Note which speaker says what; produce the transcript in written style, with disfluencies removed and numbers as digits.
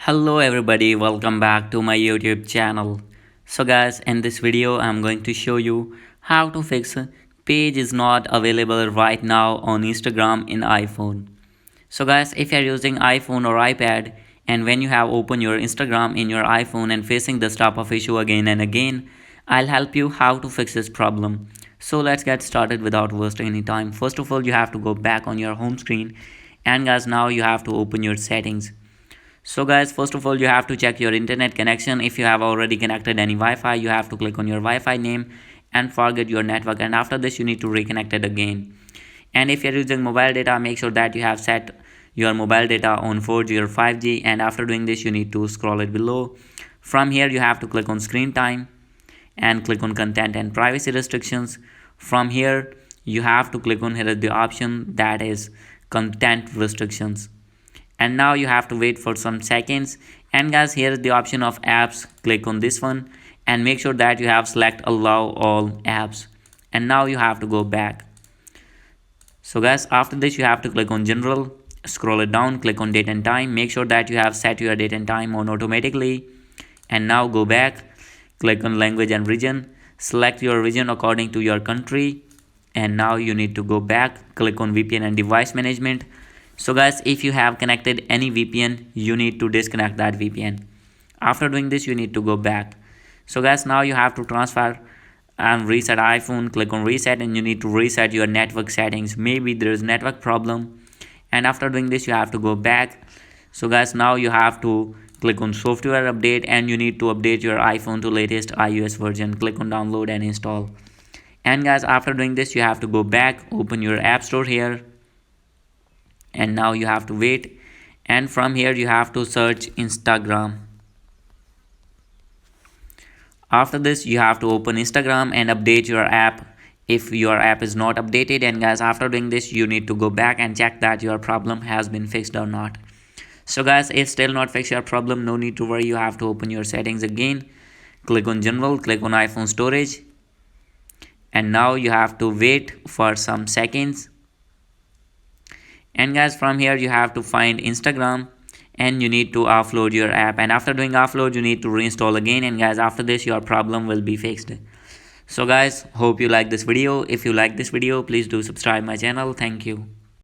Speaker 1: Hello everybody, welcome back to my YouTube channel. So guys, in this video I'm going to show you how to fix page is not available right now on Instagram in iPhone. So guys, if you're using iPhone or iPad and when you have opened your Instagram in your iPhone and facing this type of issue again and again, I'll help you how to fix this problem. So let's get started without wasting any time. First of all, you have to go back on your home screen, and guys, now you have to open your settings. So guys, first of all, you have to check your internet connection. If you have already connected any Wi-Fi, you have to click on your Wi-Fi name and forget your network, and after this you need to reconnect it again. And if you're using mobile data, make sure that you have set your mobile data on 4G or 5G, and after doing this you need to scroll it below. From here you have to click on screen time and click on content and privacy restrictions. From here you have to click on here the option that is content restrictions, and now you have to wait for some seconds. And guys, here is the option of apps. Click on this one and make sure that you have select allow all apps, and now you have to go back. So guys, after this you have to click on general, scroll it down, click on date and time, make sure that you have set your date and time on automatically, and now go back, click on language and region, select your region according to your country, and now you need to go back, click on VPN and device management. So guys, if you have connected any VPN, you need to disconnect that VPN. After doing this you need to go back. So guys, now you have to transfer and reset iPhone. Click on reset and you need to reset your network settings. Maybe there is network problem, and after doing this you have to go back. So guys, now you have to click on software update and you need to update your iPhone to latest iOS version. Click on download and install. And guys, after doing this you have to go back, open your app store here, and now you have to wait, and from here you have to search Instagram. After this you have to open Instagram and update your app if your app is not updated. And guys, after doing this you need to go back and check that your problem has been fixed or not. So guys, if still not fix your problem, no need to worry, you have to open your settings again, click on general, click on iPhone storage, and now you have to wait for some seconds. And guys, from here you have to find Instagram and you need to offload your app, and after doing offload you need to reinstall again. And guys, after this your problem will be fixed. So guys, hope you like this video. If you like this video, please do subscribe my channel. Thank you.